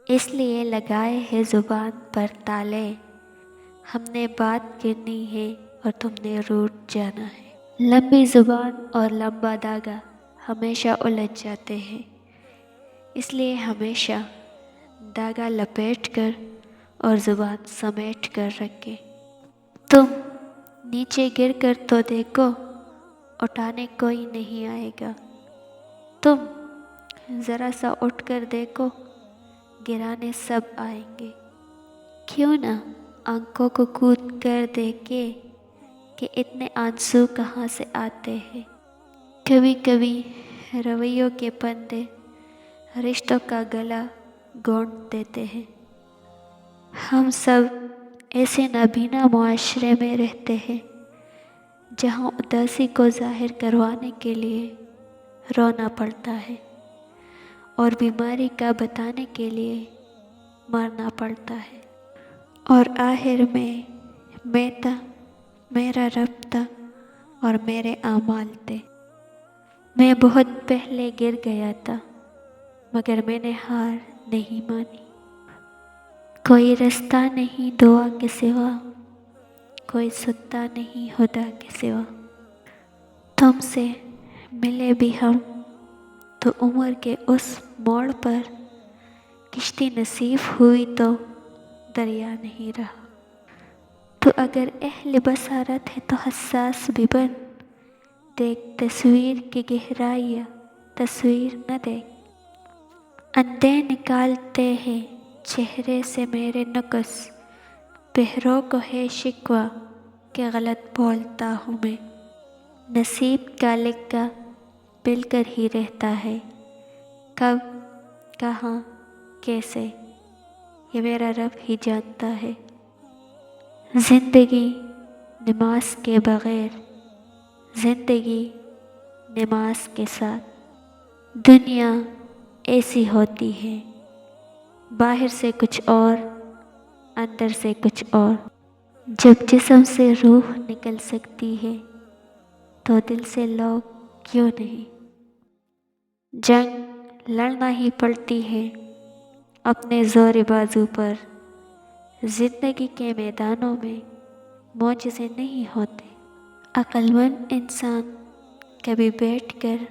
اس لیے لگائے ہے زبان پر تالے، ہم نے بات کرنی ہے اور تم نے روٹ جانا ہے۔ لمبی زبان اور لمبا دھاگا ہمیشہ الجھ جاتے ہیں، اس لیے ہمیشہ دھاگا لپیٹ کر اور زبان سمیٹ کر رکھے۔ تم نیچے گر کر تو دیکھو، اٹھانے کوئی نہیں آئے گا۔ تم ذرا سا اٹھ کر دیکھو، گرانے سب آئیں گے۔ کیوں نہ آنکھوں کو کود کر دیکھے کہ اتنے آنسو کہاں سے آتے ہیں۔ کبھی کبھی رویوں کے پندے رشتوں کا گلا گھونٹ دیتے ہیں۔ ہم سب ایسے نابینا معاشرے میں رہتے ہیں جہاں اداسی کو ظاہر کروانے کے لیے رونا پڑتا ہے اور بیماری کا بتانے کے لیے مرنا پڑتا ہے، اور آخر میں میں تھا، میرا رب تھا اور میرے اعمال تھے۔ میں بہت پہلے گر گیا تھا مگر میں نے ہار نہیں مانی۔ کوئی رستہ نہیں دعا کے سوا، کوئی ستا نہیں خدا کے سوا۔ تم سے ملے بھی ہم تو عمر کے اس موڑ پر، کشتی نصیب ہوئی تو دریا نہیں رہا۔ تو اگر اہل بصارت ہے تو حساس بھی بن، دیکھ تصویر کی گہرائیاں، تصویر نہ دیکھ۔ اندھے نکالتے ہیں چہرے سے میرے نقص، بہروں کو ہے شکوہ کہ غلط بولتا ہوں میں۔ نصیب کا لکھا مل کر ہی رہتا ہے، کب، کہاں، کیسے، یہ میرا رب ہی جانتا ہے۔ زندگی نماز کے بغیر، زندگی نماز کے ساتھ۔ دنیا ایسی ہوتی ہے، باہر سے کچھ اور، اندر سے کچھ اور۔ جب جسم سے روح نکل سکتی ہے تو دل سے لوگ کیوں نہیں؟ جنگ لڑنا ہی پڑتی ہے اپنے زور بازو پر۔ زندگی کے میدانوں میں معجزے نہیں ہوتے۔ عقل مند انسان کبھی بیٹھ کر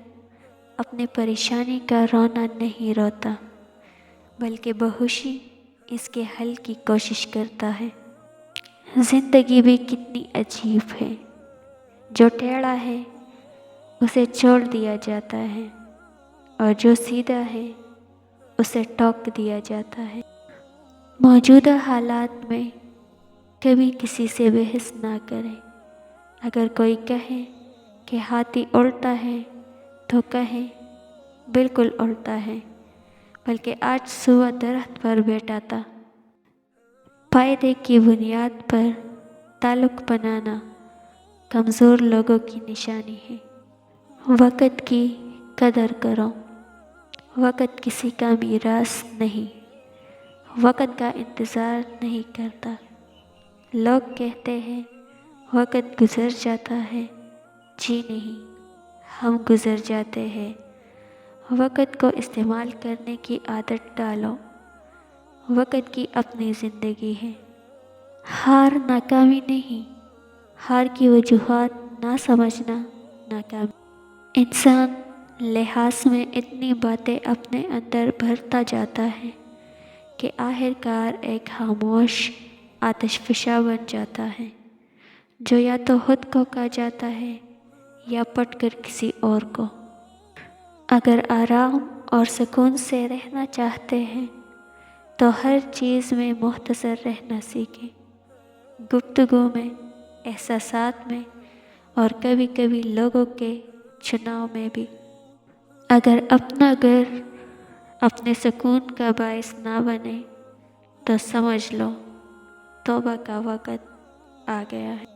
اپنی پریشانی کا رونا نہیں روتا، بلکہ بہوشی اس کے حل کی کوشش کرتا ہے۔ زندگی بھی کتنی عجیب ہے، جو ٹیڑھا ہے اسے چھوڑ دیا جاتا ہے اور جو سیدھا ہے اسے ٹوک دیا جاتا ہے۔ موجودہ حالات میں کبھی کسی سے بحث نہ کریں۔ اگر کوئی کہے کہ ہاتھی الٹا ہے تو کہیں بالکل الٹا ہے، بلکہ آج صبح درخت پر بیٹھا تھا۔ فائدے کی بنیاد پر تعلق بنانا کمزور لوگوں کی نشانی ہے۔ وقت کی قدر کرو، وقت کسی کا میراث نہیں، وقت کا انتظار نہیں کرتا۔ لوگ کہتے ہیں وقت گزر جاتا ہے، جی نہیں، ہم گزر جاتے ہیں۔ وقت کو استعمال کرنے کی عادت ڈالو، وقت کی اپنی زندگی ہے۔ ہار ناکامی نہیں، ہار کی وجوہات نہ سمجھنا ناکامی۔ انسان لحاظ میں اتنی باتیں اپنے اندر بھرتا جاتا ہے کہ آخر کار ایک خاموش آتش فشاں بن جاتا ہے، جو یا تو خود کو کھا جاتا ہے یا پٹ کر کسی اور کو۔ اگر آرام اور سکون سے رہنا چاہتے ہیں تو ہر چیز میں مختصر رہنا سیکھیں، گفتگو میں، احساسات میں اور کبھی کبھی لوگوں کے چناؤ میں بھی۔ اگر اپنا گھر اپنے سکون کا باعث نہ بنے تو سمجھ لو توبہ کا وقت آ گیا ہے۔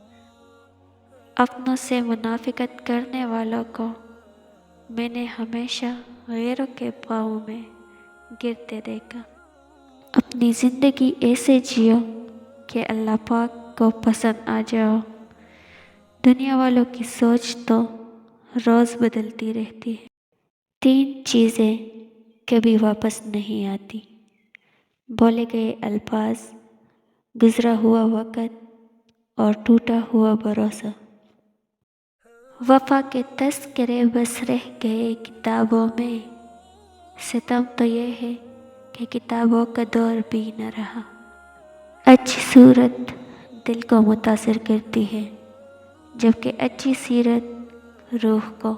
اپنوں سے منافقت کرنے والوں کو میں نے ہمیشہ غیروں کے پاؤں میں گرتے دیکھا۔ اپنی زندگی ایسے جیو کہ اللہ پاک کو پسند آ جاؤ۔ دنیا والوں کی سوچ تو روز بدلتی رہتی ہے۔ 3 چیزیں کبھی واپس نہیں آتی: بولے گئے الفاظ، گزرا ہوا وقت اور ٹوٹا ہوا بھروسہ۔ وفا کے تذکرے بس رہ گئے کتابوں میں، ستم تو یہ ہے کہ کتابوں کا دور بھی نہ رہا۔ اچھی صورت دل کو متاثر کرتی ہے، جبکہ اچھی سیرت روح کو۔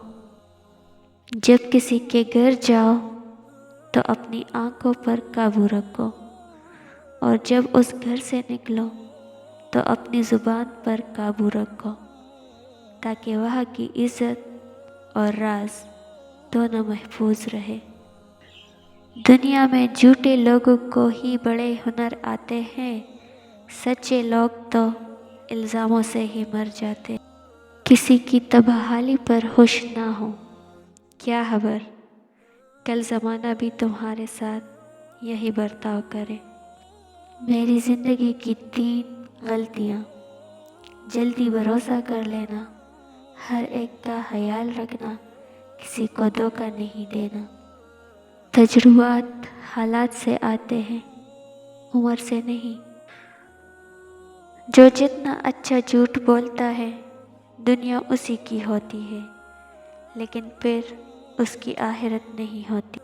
جب کسی کے گھر جاؤ تو اپنی آنکھوں پر قابو رکھو، اور جب اس گھر سے نکلو تو اپنی زبان پر قابو رکھو، تاکہ وہاں کی عزت اور راز دونوں محفوظ رہے۔ دنیا میں جھوٹے لوگوں کو ہی بڑے ہنر آتے ہیں، سچے لوگ تو الزاموں سے ہی مر جاتے۔ کسی کی تباہی پر خوش نہ ہو، کیا خبر کل زمانہ بھی تمہارے ساتھ یہی برتاؤ کرے۔ میری زندگی کی 3 غلطیاں: جلدی بھروسہ کر لینا، ہر ایک کا خیال رکھنا، کسی کو دھوکہ نہیں دینا۔ تجربات حالات سے آتے ہیں، عمر سے نہیں۔ جو جتنا اچھا جھوٹ بولتا ہے دنیا اسی کی ہوتی ہے، لیکن پھر اس کی آخرت نہیں ہوتی۔